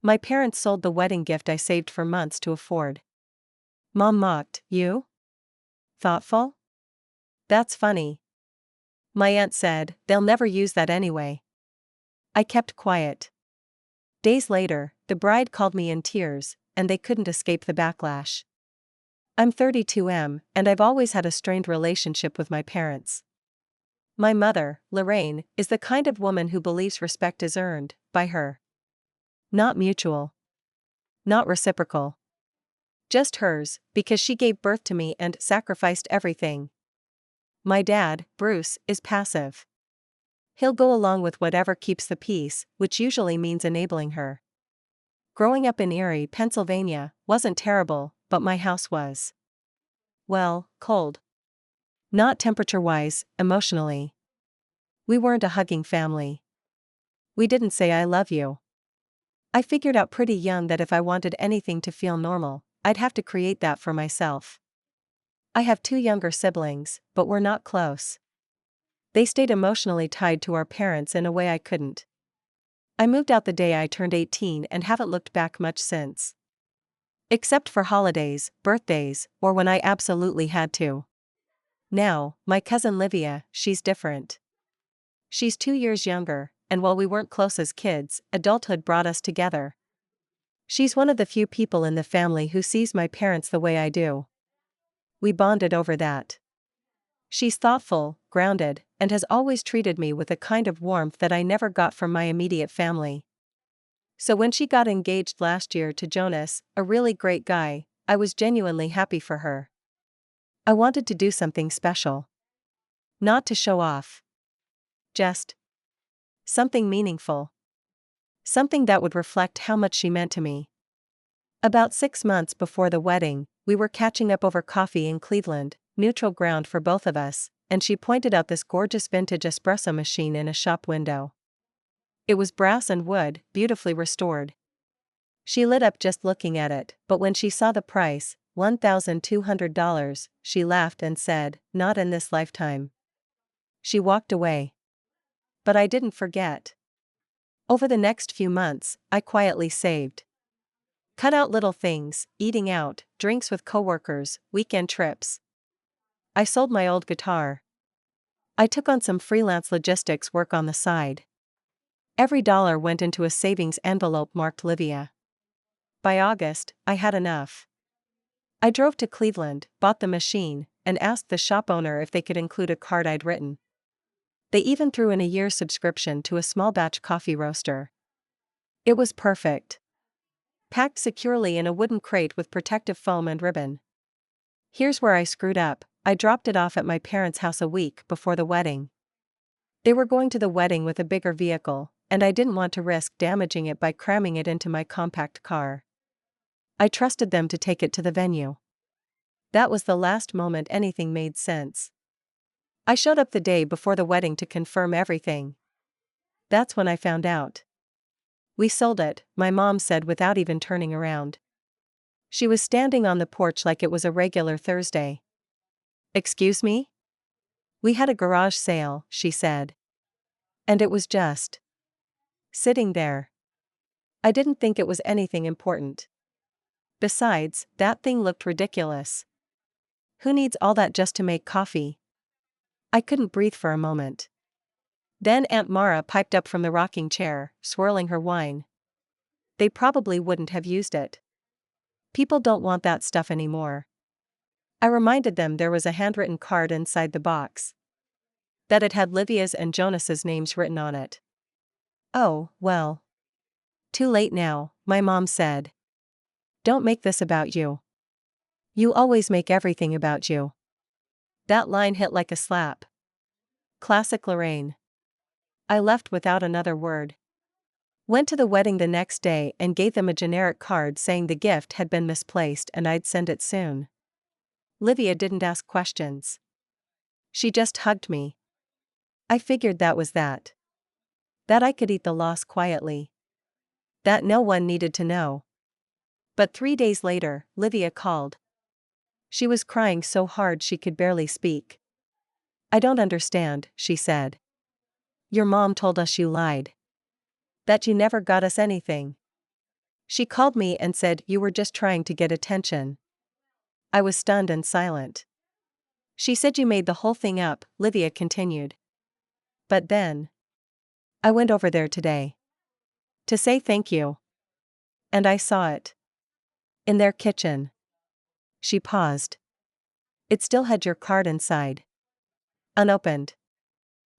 My parents sold the wedding gift I saved for months to afford. Mom mocked, "You? Thoughtful? That's funny." My aunt said, "They'll never use that anyway." I kept quiet. Days later, the bride called me in tears, and they couldn't escape the backlash. I'm 32M, and I've always had a strained relationship with my parents. My mother, Lorraine, is the kind of woman who believes respect is earned by her. Not mutual. Not reciprocal. Just hers, because she gave birth to me and sacrificed everything. My dad, Bruce, is passive. He'll go along with whatever keeps the peace, which usually means enabling her. Growing up in Erie, Pennsylvania, wasn't terrible, but my house was. Well, cold. Not temperature-wise, emotionally. We weren't a hugging family. We didn't say "I love you." I figured out pretty young that if I wanted anything to feel normal, I'd have to create that for myself. I have 2 younger siblings, but we're not close. They stayed emotionally tied to our parents in a way I couldn't. I moved out the day I turned 18 and haven't looked back much since. Except for holidays, birthdays, or when I absolutely had to. Now, my cousin Livia, she's different. She's 2 years younger, and while we weren't close as kids, adulthood brought us together. She's one of the few people in the family who sees my parents the way I do. We bonded over that. She's thoughtful, grounded, and has always treated me with a kind of warmth that I never got from my immediate family. So when she got engaged last year to Jonas, a really great guy, I was genuinely happy for her. I wanted to do something special. Not to show off. Just something meaningful. Something that would reflect how much she meant to me. About 6 months before the wedding, we were catching up over coffee in Cleveland, neutral ground for both of us, and she pointed out this gorgeous vintage espresso machine in a shop window. It was brass and wood, beautifully restored. She lit up just looking at it, but when she saw the price, $1,200, she laughed and said, "Not in this lifetime." She walked away. But I didn't forget. Over the next few months, I quietly saved. Cut out little things, eating out, drinks with coworkers, weekend trips. I sold my old guitar. I took on some freelance logistics work on the side. Every dollar went into a savings envelope marked Livia. By August, I had enough. I drove to Cleveland, bought the machine, and asked the shop owner if they could include a card I'd written. They even threw in a year's subscription to a small batch coffee roaster. It was perfect. Packed securely in a wooden crate with protective foam and ribbon. Here's where I screwed up. I dropped it off at my parents' house a week before the wedding. They were going to the wedding with a bigger vehicle, and I didn't want to risk damaging it by cramming it into my compact car. I trusted them to take it to the venue. That was the last moment anything made sense. I showed up the day before the wedding to confirm everything. That's when I found out. "We sold it," my mom said without even turning around. She was standing on the porch like it was a regular Thursday. "Excuse me?" "We had a garage sale," she said. And it was just sitting there. I didn't think it was anything important. Besides, that thing looked ridiculous. Who needs all that just to make coffee? I couldn't breathe for a moment. Then Aunt Mara piped up from the rocking chair, swirling her wine. "They probably wouldn't have used it. People don't want that stuff anymore." I reminded them there was a handwritten card inside the box. That it had Livia's and Jonas's names written on it. "Oh, well. Too late now," my mom said. "Don't make this about you. You always make everything about you." That line hit like a slap. Classic Lorraine. I left without another word. Went to the wedding the next day and gave them a generic card saying the gift had been misplaced and I'd send it soon. Livia didn't ask questions. She just hugged me. I figured that was that. That I could eat the loss quietly. That no one needed to know. But 3 days later, Livia called. She was crying so hard she could barely speak. "I don't understand," she said. "Your mom told us you lied. That you never got us anything." She called me and said you were just trying to get attention. I was stunned and silent. She said you made the whole thing up, Livia continued. But then, I went over there today to say thank you. And I saw it. In their kitchen. She paused. It still had your card inside. Unopened.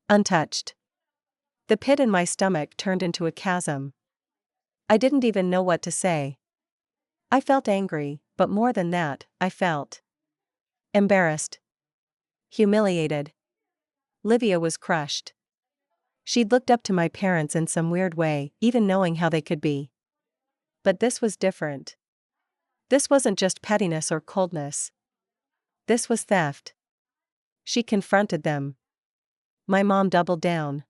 Untouched. The pit in my stomach turned into a chasm. I didn't even know what to say. I felt angry, but more than that, I felt embarrassed. Humiliated. Livia was crushed. She'd looked up to my parents in some weird way, even knowing how they could be. But this was different. This wasn't just pettiness or coldness. This was theft. She confronted them. My mom doubled down.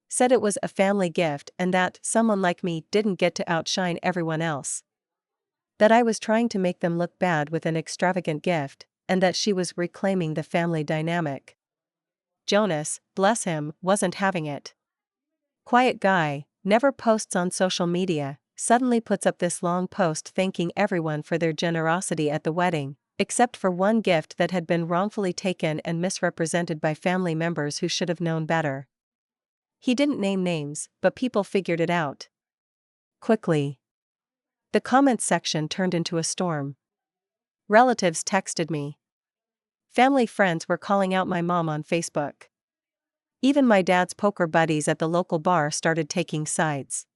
Said it was a family gift and that someone like me didn't get to outshine everyone else. That I was trying to make them look bad with an extravagant gift, and that she was reclaiming the family dynamic. Jonas, bless him, wasn't having it. Quiet guy, never posts on social media, suddenly puts up this long post thanking everyone for their generosity at the wedding, except for one gift that had been wrongfully taken and misrepresented by family members who should have known better. He didn't name names, but people figured it out. Quickly. The comments section turned into a storm. Relatives texted me. Family friends were calling out my mom on Facebook. Even my dad's poker buddies at the local bar started taking sides.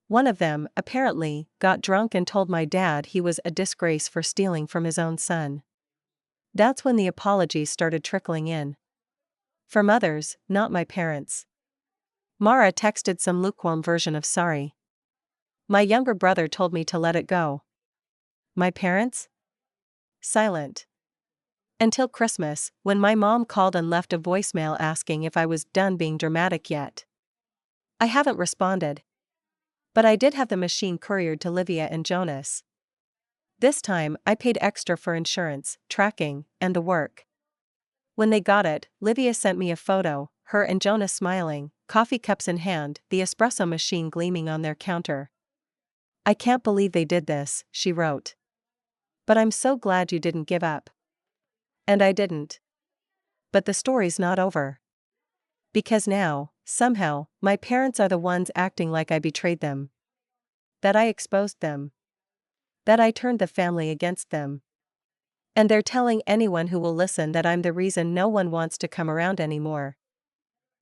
One of them, apparently, got drunk and told my dad he was a disgrace for stealing from his own son. That's when the apologies started trickling in. From others, not my parents. Mara texted some lukewarm version of sorry. My younger brother told me to let it go. My parents? Silent. Until Christmas, when my mom called and left a voicemail asking if I was done being dramatic yet. I haven't responded. But I did have the machine couriered to Livia and Jonas. This time, I paid extra for insurance, tracking, and the work. When they got it, Livia sent me a photo, her and Jonas smiling, coffee cups in hand, the espresso machine gleaming on their counter. I can't believe they did this, she wrote. But I'm so glad you didn't give up. And I didn't. But the story's not over. Because now, somehow, my parents are the ones acting like I betrayed them. That I exposed them. That I turned the family against them. And they're telling anyone who will listen that I'm the reason no one wants to come around anymore.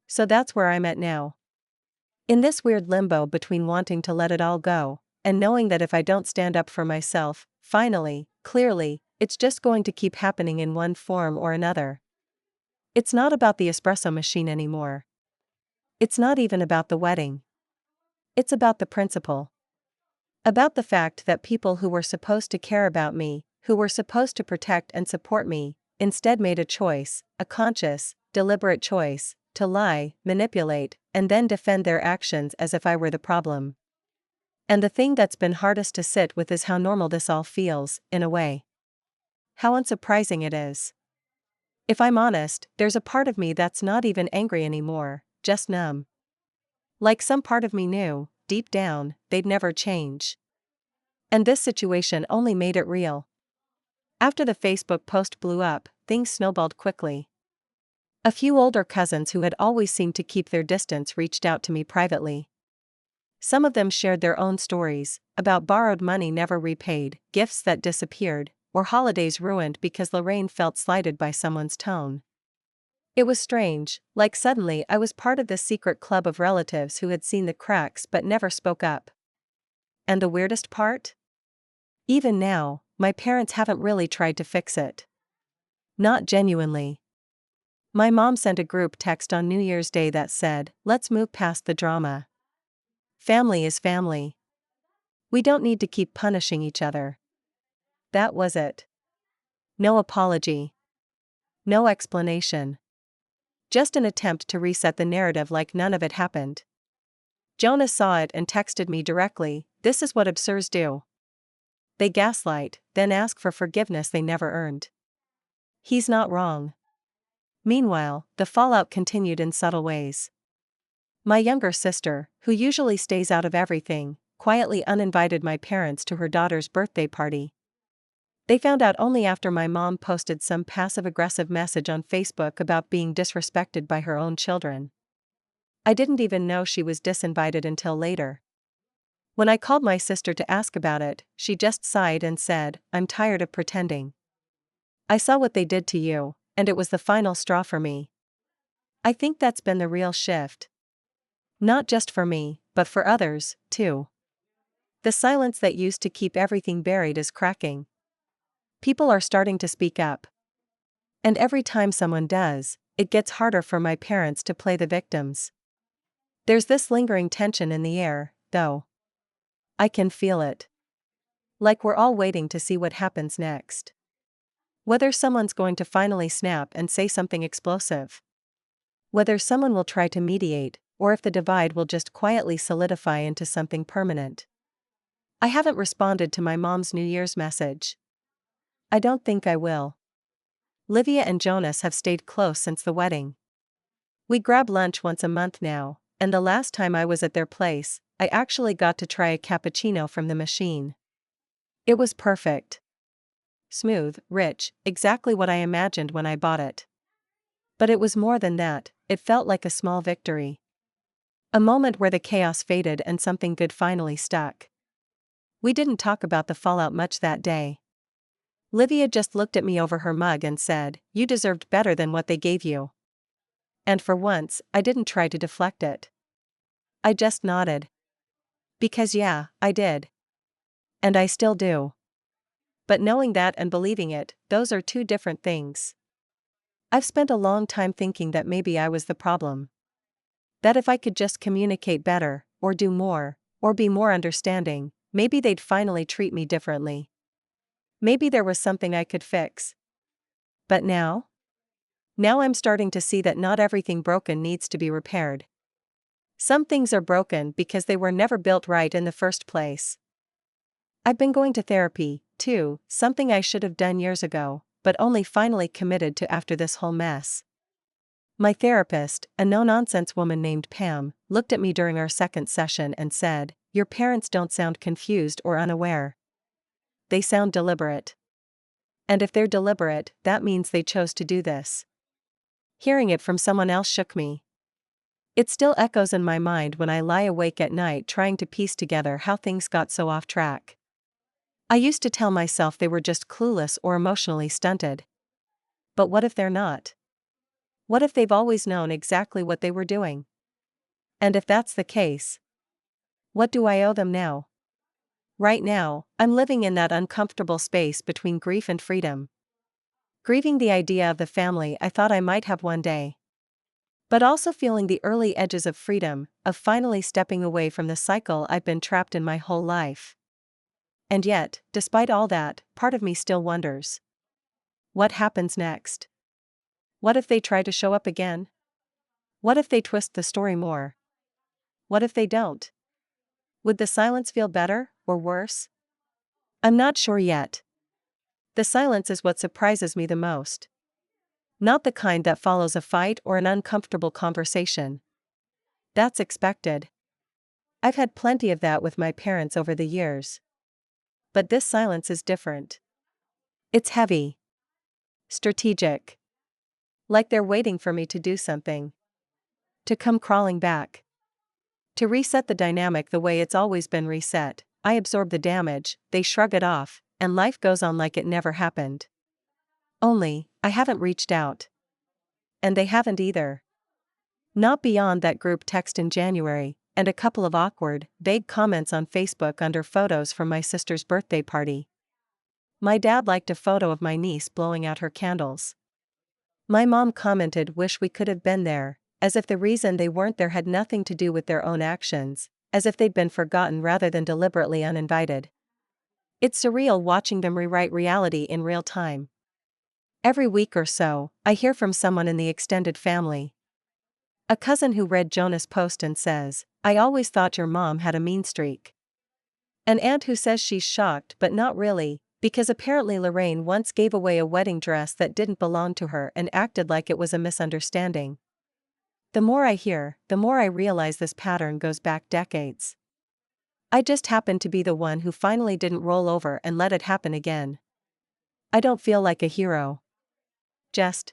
So that's where I'm at now. In this weird limbo between wanting to let it all go, and knowing that if I don't stand up for myself, finally, clearly, it's just going to keep happening in one form or another. It's not about the espresso machine anymore. It's not even about the wedding. It's about the principle. About the fact that people who were supposed to care about me, who were supposed to protect and support me, instead made a choice, a conscious, deliberate choice, to lie, manipulate, and then defend their actions as if I were the problem. And the thing that's been hardest to sit with is how normal this all feels, in a way. How unsurprising it is. If I'm honest, there's a part of me that's not even angry anymore, just numb. Like some part of me knew, deep down, they'd never change. And this situation only made it real. After the Facebook post blew up, things snowballed quickly. A few older cousins who had always seemed to keep their distance reached out to me privately. Some of them shared their own stories, about borrowed money never repaid, gifts that disappeared, or holidays ruined because Lorraine felt slighted by someone's tone. It was strange, like suddenly I was part of this secret club of relatives who had seen the cracks but never spoke up. And the weirdest part? Even now, my parents haven't really tried to fix it. Not genuinely. My mom sent a group text on New Year's Day that said, "Let's move past the drama. Family is family. We don't need to keep punishing each other." That was it. No apology. No explanation. Just an attempt to reset the narrative like none of it happened. Jonas saw it and texted me directly, "This is what absurds do. They gaslight, then ask for forgiveness they never earned." He's not wrong. Meanwhile, the fallout continued in subtle ways. My younger sister, who usually stays out of everything, quietly uninvited my parents to her daughter's birthday party. They found out only after my mom posted some passive-aggressive message on Facebook about being disrespected by her own children. I didn't even know she was disinvited until later. When I called my sister to ask about it, she just sighed and said, "I'm tired of pretending. I saw what they did to you, and it was the final straw for me." I think that's been the real shift. Not just for me, but for others, too. The silence that used to keep everything buried is cracking. People are starting to speak up. And every time someone does, it gets harder for my parents to play the victims. There's this lingering tension in the air, though. I can feel it. Like we're all waiting to see what happens next. Whether someone's going to finally snap and say something explosive. Whether someone will try to mediate, or if the divide will just quietly solidify into something permanent. I haven't responded to my mom's New Year's message. I don't think I will. Livia and Jonas have stayed close since the wedding. We grab lunch once a month now, and the last time I was at their place, I actually got to try a cappuccino from the machine. It was perfect. Smooth, rich, exactly what I imagined when I bought it. But it was more than that, it felt like a small victory. A moment where the chaos faded and something good finally stuck. We didn't talk about the fallout much that day. Livia just looked at me over her mug and said, "You deserved better than what they gave you." And for once, I didn't try to deflect it. I just nodded. Because yeah, I did. And I still do. But knowing that and believing it, those are two different things. I've spent a long time thinking that maybe I was the problem. That if I could just communicate better, or do more, or be more understanding, maybe they'd finally treat me differently. Maybe there was something I could fix. But now? Now I'm starting to see that not everything broken needs to be repaired. Some things are broken because they were never built right in the first place. I've been going to therapy, too, something I should have done years ago, but only finally committed to after this whole mess. My therapist, a no-nonsense woman named Pam, looked at me during our second session and said, "Your parents don't sound confused or unaware. They sound deliberate. And if they're deliberate, that means they chose to do this." Hearing it from someone else shook me. It still echoes in my mind when I lie awake at night trying to piece together how things got so off track. I used to tell myself they were just clueless or emotionally stunted. But what if they're not? What if they've always known exactly what they were doing? And if that's the case, what do I owe them now? Right now, I'm living in that uncomfortable space between grief and freedom. Grieving the idea of the family I thought I might have one day. But also feeling the early edges of freedom, of finally stepping away from the cycle I've been trapped in my whole life. And yet, despite all that, part of me still wonders. What happens next? What if they try to show up again? What if they twist the story more? What if they don't? Would the silence feel better, or worse? I'm not sure yet. The silence is what surprises me the most. Not the kind that follows a fight or an uncomfortable conversation. That's expected. I've had plenty of that with my parents over the years. But this silence is different. It's heavy. Strategic. Like they're waiting for me to do something. To come crawling back. To reset the dynamic the way it's always been reset. I absorb the damage, they shrug it off, and life goes on like it never happened. Only, I haven't reached out. And they haven't either. Not beyond that group text in January, and a couple of awkward, vague comments on Facebook under photos from my sister's birthday party. My dad liked a photo of my niece blowing out her candles. My mom commented, "Wish we could have been there," as if the reason they weren't there had nothing to do with their own actions, as if they'd been forgotten rather than deliberately uninvited. It's surreal watching them rewrite reality in real time. Every week or so, I hear from someone in the extended family. A cousin who read Jonah's post and says, "I always thought your mom had a mean streak." An aunt who says she's shocked but not really, because apparently Lorraine once gave away a wedding dress that didn't belong to her and acted like it was a misunderstanding. The more I hear, the more I realize this pattern goes back decades. I just happened to be the one who finally didn't roll over and let it happen again. I don't feel like a hero. Just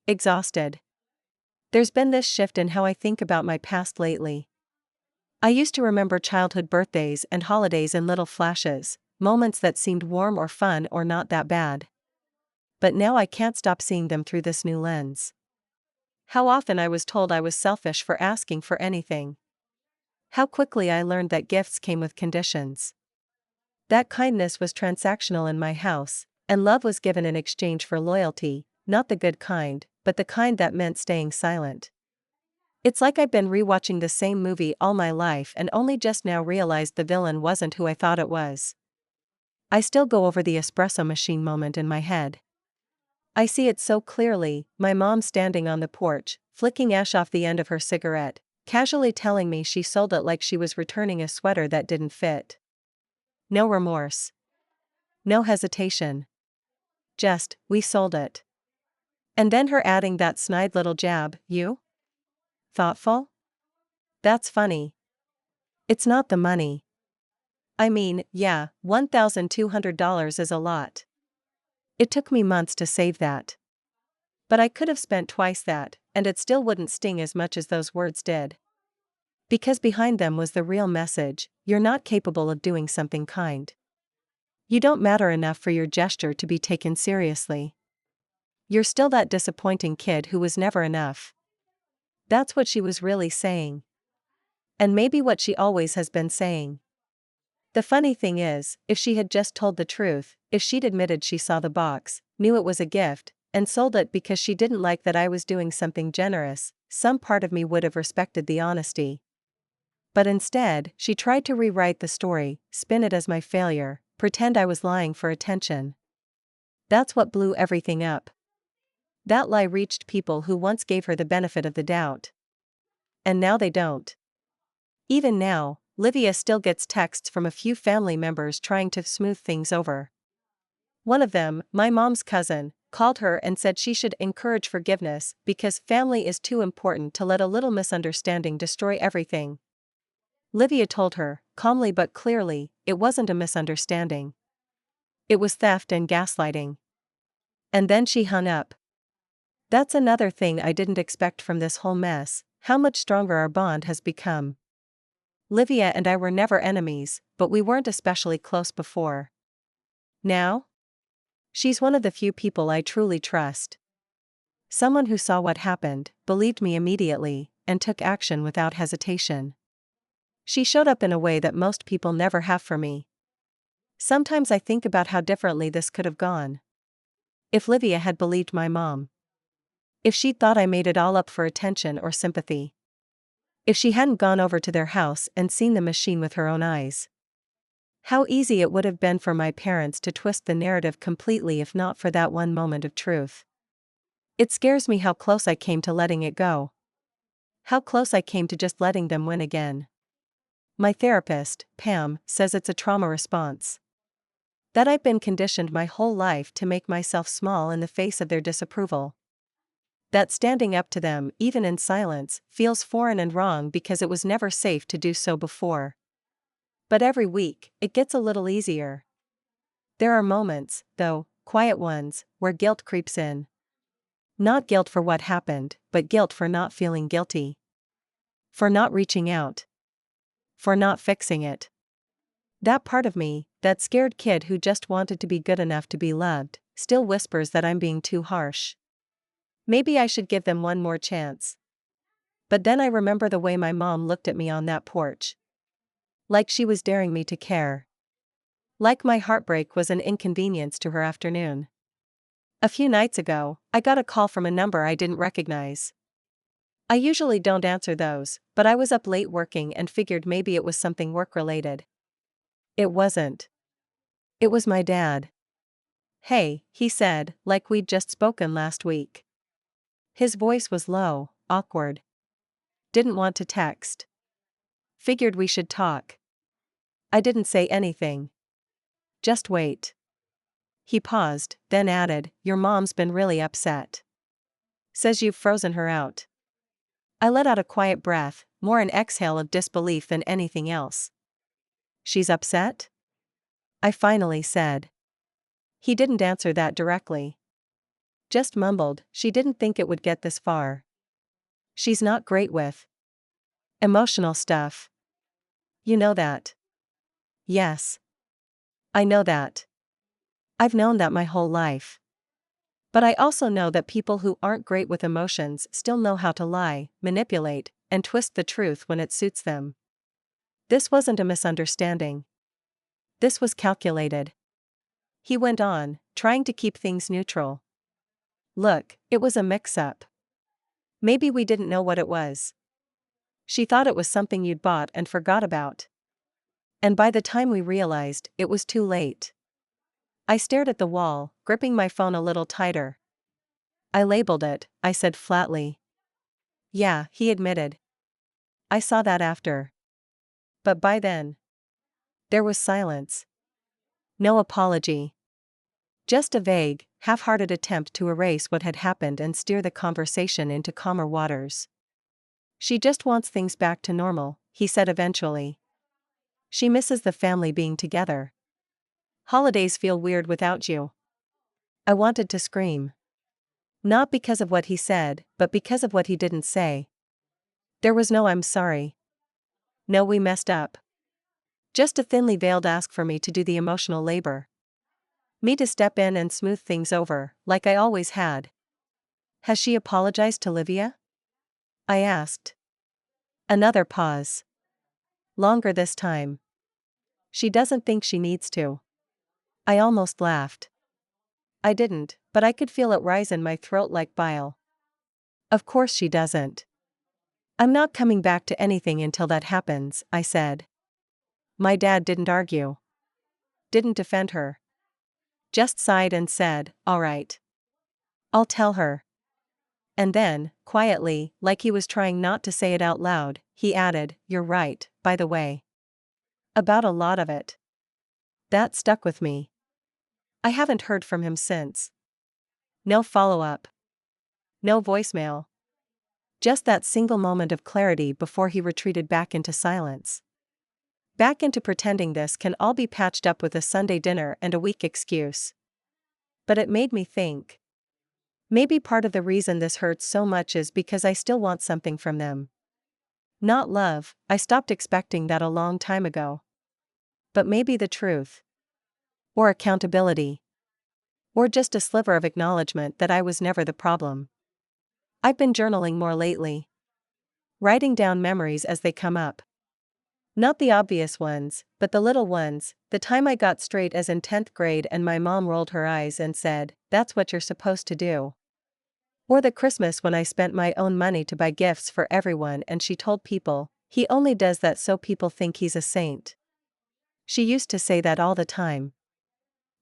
exhausted. There's been this shift in how I think about my past lately. I used to remember childhood birthdays and holidays in little flashes, moments that seemed warm or fun or not that bad. But now I can't stop seeing them through this new lens. How often I was told I was selfish for asking for anything. How quickly I learned that gifts came with conditions. That kindness was transactional in my house, and love was given in exchange for loyalty, not the good kind, but the kind that meant staying silent. It's like I've been rewatching the same movie all my life and only just now realized the villain wasn't who I thought it was. I still go over the espresso machine moment in my head. I see it so clearly, my mom standing on the porch, flicking ash off the end of her cigarette, casually telling me she sold it like she was returning a sweater that didn't fit. No remorse. No hesitation. Just, we sold it. And then her adding that snide little jab, you? Thoughtful? That's funny. It's not the money. I mean, yeah, $1,200 is a lot. It took me months to save that. But I could have spent twice that, and it still wouldn't sting as much as those words did. Because behind them was the real message: you're not capable of doing something kind. You don't matter enough for your gesture to be taken seriously. You're still that disappointing kid who was never enough. That's what she was really saying. And maybe what she always has been saying. The funny thing is, if she had just told the truth, if she'd admitted she saw the box, knew it was a gift, and sold it because she didn't like that I was doing something generous, some part of me would have respected the honesty. But instead, she tried to rewrite the story, spin it as my failure, pretend I was lying for attention. That's what blew everything up. That lie reached people who once gave her the benefit of the doubt. And now they don't. Even now, Livia still gets texts from a few family members trying to smooth things over. One of them, my mom's cousin, called her and said she should encourage forgiveness because family is too important to let a little misunderstanding destroy everything. Livia told her, calmly but clearly, it wasn't a misunderstanding. It was theft and gaslighting. And then she hung up. That's another thing I didn't expect from this whole mess, how much stronger our bond has become. Livia and I were never enemies, but we weren't especially close before. Now? She's one of the few people I truly trust. Someone who saw what happened, believed me immediately, and took action without hesitation. She showed up in a way that most people never have for me. Sometimes I think about how differently this could have gone. If Livia had believed my mom. If she'd thought I made it all up for attention or sympathy. If she hadn't gone over to their house and seen the machine with her own eyes. How easy it would have been for my parents to twist the narrative completely if not for that one moment of truth. It scares me how close I came to letting it go. How close I came to just letting them win again. My therapist, Pam, says it's a trauma response. That I've been conditioned my whole life to make myself small in the face of their disapproval. That standing up to them, even in silence, feels foreign and wrong because it was never safe to do so before. But every week, it gets a little easier. There are moments, though, quiet ones, where guilt creeps in. Not guilt for what happened, but guilt for not feeling guilty. For not reaching out. For not fixing it. That part of me, that scared kid who just wanted to be good enough to be loved, still whispers that I'm being too harsh. Maybe I should give them one more chance. But then I remember the way my mom looked at me on that porch. Like she was daring me to care. Like my heartbreak was an inconvenience to her afternoon. A few nights ago, I got a call from a number I didn't recognize. I usually don't answer those, but I was up late working and figured maybe it was something work-related. It wasn't. It was my dad. "Hey," he said, like we'd just spoken last week. His voice was low, awkward. Didn't want to text. Figured we should talk. I didn't say anything. Just wait. He paused, then added, "Your mom's been really upset. Says you've frozen her out." I let out a quiet breath, more an exhale of disbelief than anything else. She's upset? I finally said. He didn't answer that directly. Just mumbled, she didn't think it would get this far. She's not great with emotional stuff. You know that. Yes. I know that. I've known that my whole life. But I also know that people who aren't great with emotions still know how to lie, manipulate, and twist the truth when it suits them. This wasn't a misunderstanding. This was calculated. He went on, trying to keep things neutral. Look, it was a mix-up. Maybe we didn't know what it was. She thought it was something you'd bought and forgot about. And by the time we realized, it was too late. I stared at the wall, gripping my phone a little tighter. I labeled it, I said flatly. Yeah, he admitted. I saw that after. But by then, there was silence. No apology. Just a vague, half-hearted attempt to erase what had happened and steer the conversation into calmer waters. She just wants things back to normal, he said eventually. She misses the family being together. Holidays feel weird without you. I wanted to scream. Not because of what he said, but because of what he didn't say. There was no "I'm sorry." No, we messed up. Just a thinly veiled ask for me to do the emotional labor. Me to step in and smooth things over, like I always had. Has she apologized to Livia? I asked. Another pause. Longer this time. She doesn't think she needs to. I almost laughed. I didn't, but I could feel it rise in my throat like bile. Of course she doesn't. I'm not coming back to anything until that happens, I said. My dad didn't argue. Didn't defend her. Just sighed and said, all right. I'll tell her. And then, quietly, like he was trying not to say it out loud, he added, you're right, by the way. About a lot of it. That stuck with me. I haven't heard from him since. No follow-up. No voicemail. Just that single moment of clarity before he retreated back into silence. Back into pretending this can all be patched up with a Sunday dinner and a weak excuse. But it made me think. Maybe part of the reason this hurts so much is because I still want something from them. Not love, I stopped expecting that a long time ago. But maybe the truth. Or accountability. Or just a sliver of acknowledgement that I was never the problem. I've been journaling more lately. Writing down memories as they come up. Not the obvious ones, but the little ones, the time I got straight A's in 10th grade and my mom rolled her eyes and said, that's what you're supposed to do. Or the Christmas when I spent my own money to buy gifts for everyone and she told people, he only does that so people think he's a saint. She used to say that all the time.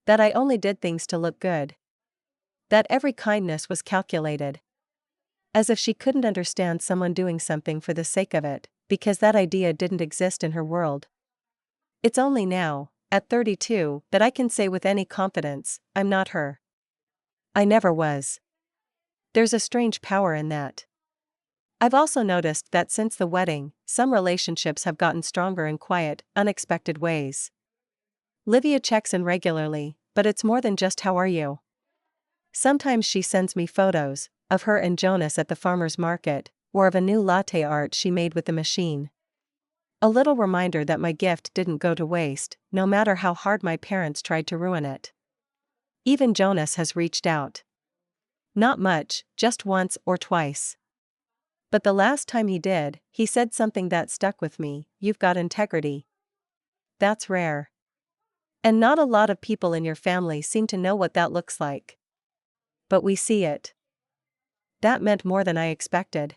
That I only did things to look good. That every kindness was calculated. As if she couldn't understand someone doing something for the sake of it, because that idea didn't exist in her world. It's only now, at 32, that I can say with any confidence, I'm not her. I never was. There's a strange power in that. I've also noticed that since the wedding, some relationships have gotten stronger in quiet, unexpected ways. Livia checks in regularly, but it's more than just how are you. Sometimes she sends me photos of her and Jonas at the farmer's market, or of a new latte art she made with the machine. A little reminder that my gift didn't go to waste, no matter how hard my parents tried to ruin it. Even Jonas has reached out. Not much, just once or twice. But the last time he did, he said something that stuck with me, you've got integrity. That's rare. And not a lot of people in your family seem to know what that looks like. But we see it. That meant more than I expected.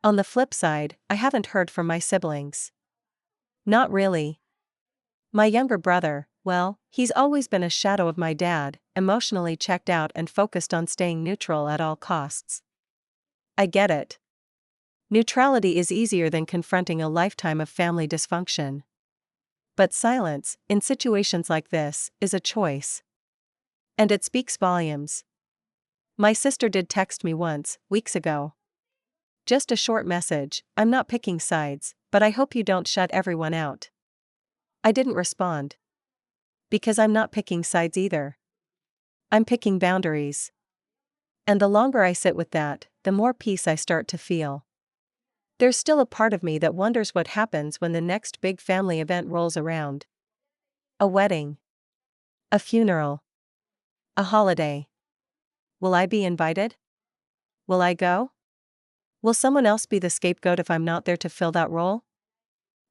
On the flip side, I haven't heard from my siblings. Not really. My younger brother, well, he's always been a shadow of my dad, emotionally checked out and focused on staying neutral at all costs. I get it. Neutrality is easier than confronting a lifetime of family dysfunction. But silence, in situations like this, is a choice. And it speaks volumes. My sister did text me once, weeks ago. Just a short message, I'm not picking sides, but I hope you don't shut everyone out. I didn't respond. Because I'm not picking sides either. I'm picking boundaries. And the longer I sit with that, the more peace I start to feel. There's still a part of me that wonders what happens when the next big family event rolls around. A wedding. A funeral. A holiday. Will I be invited? Will I go? Will someone else be the scapegoat if I'm not there to fill that role?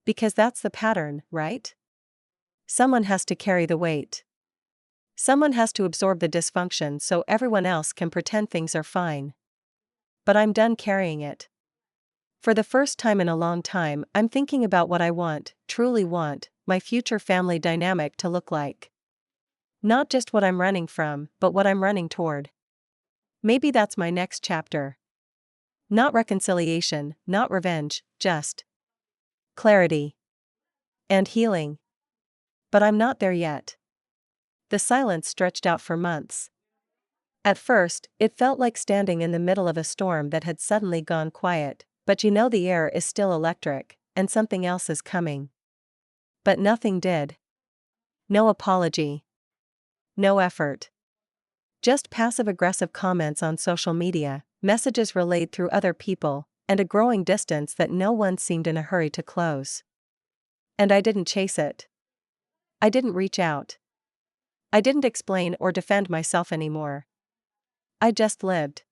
Because that's the pattern, right? Someone has to carry the weight. Someone has to absorb the dysfunction so everyone else can pretend things are fine. But I'm done carrying it. For the first time in a long time, I'm thinking about what I want, truly want, my future family dynamic to look like. Not just what I'm running from, but what I'm running toward. Maybe that's my next chapter. Not reconciliation, not revenge, just clarity and healing. But I'm not there yet. The silence stretched out for months. At first, it felt like standing in the middle of a storm that had suddenly gone quiet, but you know the air is still electric, and something else is coming. But nothing did. No apology. No effort. Just passive-aggressive comments on social media, messages relayed through other people, and a growing distance that no one seemed in a hurry to close. And I didn't chase it. I didn't reach out. I didn't explain or defend myself anymore. I just lived.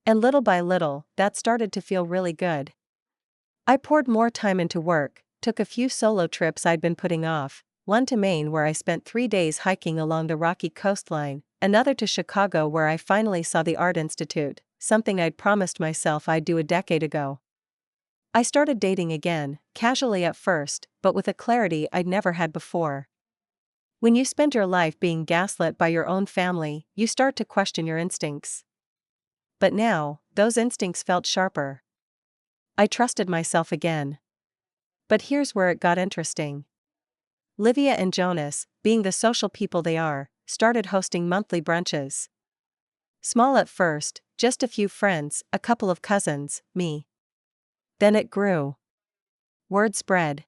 And little by little, that started to feel really good. I poured more time into work, took a few solo trips I'd been putting off, one to Maine where I spent 3 days hiking along the rocky coastline, another to Chicago where I finally saw the Art Institute, something I'd promised myself I'd do a decade ago. I started dating again, casually at first, but with a clarity I'd never had before. When you spend your life being gaslit by your own family, you start to question your instincts. But now, those instincts felt sharper. I trusted myself again. But here's where it got interesting. Livia and Jonas, being the social people they are, started hosting monthly brunches. Small at first, just a few friends, a couple of cousins, me. Then it grew. Word spread.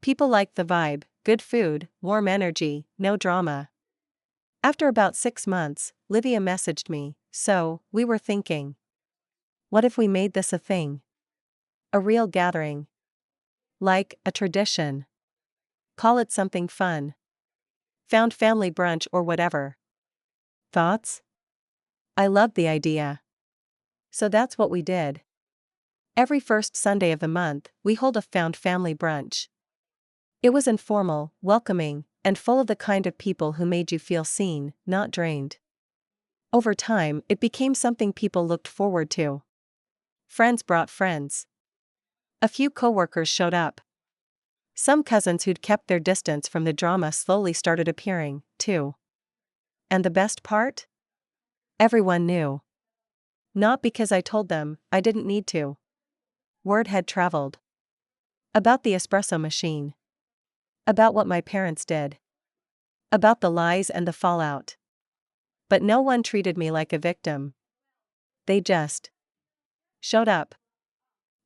People liked the vibe, good food, warm energy, no drama. After about 6 months, Livia messaged me, so, we were thinking. What if we made this a thing? A real gathering. Like, a tradition. Call it something fun. Found family brunch or whatever. Thoughts? I loved the idea. So that's what we did. Every first Sunday of the month, we hold a found family brunch. It was informal, welcoming, and full of the kind of people who made you feel seen, not drained. Over time, it became something people looked forward to. Friends brought friends. A few coworkers showed up. Some cousins who'd kept their distance from the drama slowly started appearing, too. And the best part? Everyone knew. Not because I told them, I didn't need to. Word had traveled. About the espresso machine. About what my parents did. About the lies and the fallout. But no one treated me like a victim. They just showed up.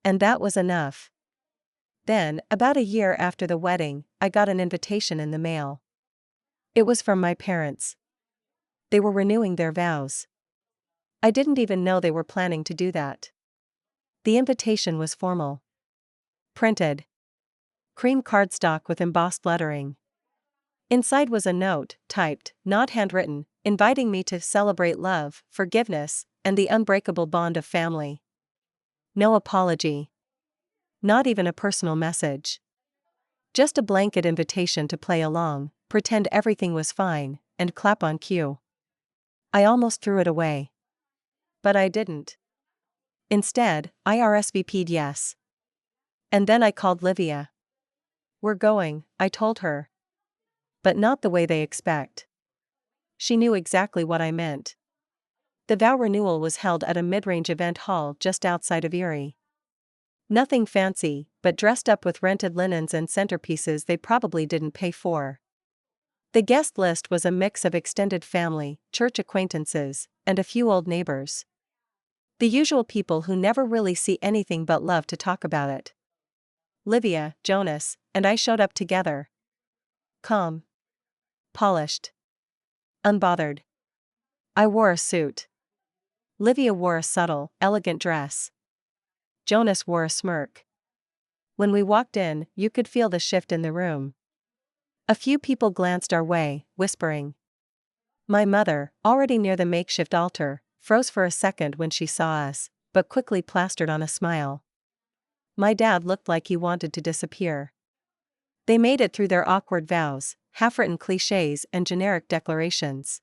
And that was enough. Then, about a year after the wedding, I got an invitation in the mail. It was from my parents. They were renewing their vows. I didn't even know they were planning to do that. The invitation was formal. Printed. Cream cardstock with embossed lettering. Inside was a note, typed, not handwritten, inviting me to celebrate love, forgiveness, and the unbreakable bond of family. No apology. Not even a personal message. Just a blanket invitation to play along, pretend everything was fine, and clap on cue. I almost threw it away. But I didn't. Instead, I RSVP'd yes. And then I called Livia. We're going, I told her. But not the way they expect. She knew exactly what I meant. The vow renewal was held at a mid-range event hall just outside of Erie. Nothing fancy, but dressed up with rented linens and centerpieces they probably didn't pay for. The guest list was a mix of extended family, church acquaintances, and a few old neighbors. The usual people who never really see anything but love to talk about it. Livia, Jonas, and I showed up together. Calm. Polished. Unbothered. I wore a suit. Livia wore a subtle, elegant dress. Jonas wore a smirk. When we walked in, you could feel the shift in the room. A few people glanced our way, whispering. My mother, already near the makeshift altar, froze for a second when she saw us, but quickly plastered on a smile. My dad looked like he wanted to disappear. They made it through their awkward vows, half-written clichés and generic declarations.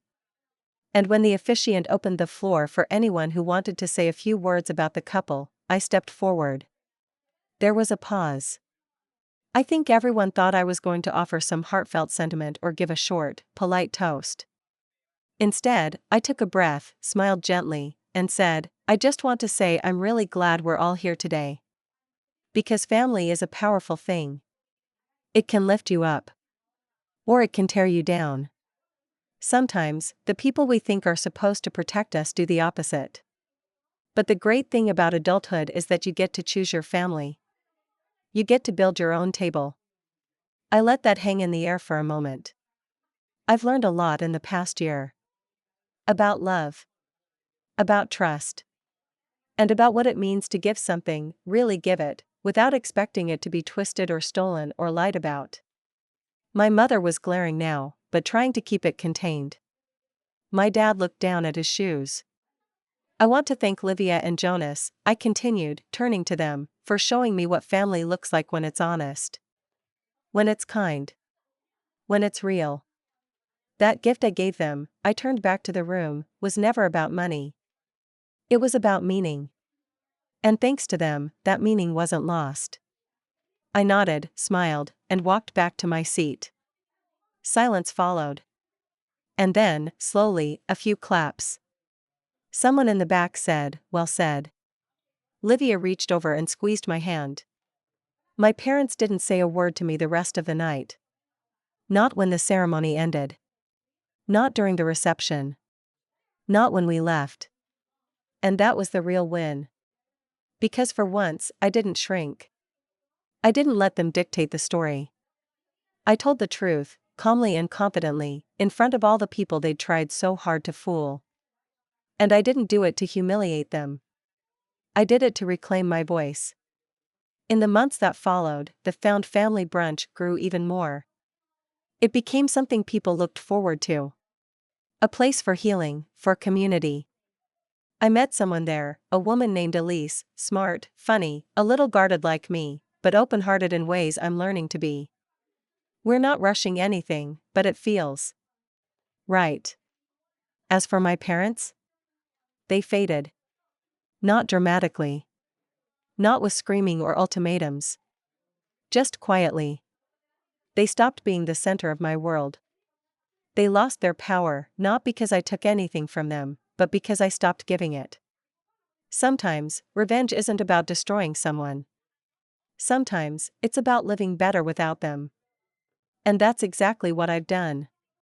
And when the officiant opened the floor for anyone who wanted to say a few words about the couple, I stepped forward. There was a pause. I think everyone thought I was going to offer some heartfelt sentiment or give a short, polite toast. Instead, I took a breath, smiled gently, and said, I just want to say I'm really glad we're all here today. Because family is a powerful thing. It can lift you up. Or it can tear you down. Sometimes, the people we think are supposed to protect us do the opposite. But the great thing about adulthood is that you get to choose your family. You get to build your own table. I let that hang in the air for a moment. I've learned a lot in the past year. About love. About trust. And about what it means to give something, really give it, without expecting it to be twisted or stolen or lied about. My mother was glaring now, but trying to keep it contained. My dad looked down at his shoes. I want to thank Livia and Jonas, I continued, turning to them, for showing me what family looks like when it's honest. When it's kind. When it's real. That gift I gave them, I turned back to the room, was never about money. It was about meaning. And thanks to them, that meaning wasn't lost. I nodded, smiled, and walked back to my seat. Silence followed. And then, slowly, a few claps. Someone in the back said, well said. Livia reached over and squeezed my hand. My parents didn't say a word to me the rest of the night. Not when the ceremony ended. Not during the reception. Not when we left. And that was the real win. Because for once, I didn't shrink. I didn't let them dictate the story. I told the truth, calmly and confidently, in front of all the people they'd tried so hard to fool. And I didn't do it to humiliate them. I did it to reclaim my voice. In the months that followed, the found family brunch grew even more. It became something people looked forward to. A place for healing, for community. I met someone there, a woman named Elise, smart, funny, a little guarded like me, but open-hearted in ways I'm learning to be. We're not rushing anything, but it feels right. As for my parents? They faded. Not dramatically. Not with screaming or ultimatums. Just quietly. They stopped being the center of my world. They lost their power, not because I took anything from them, but because I stopped giving it. Sometimes, revenge isn't about destroying someone. Sometimes, it's about living better without them. And that's exactly what I've done.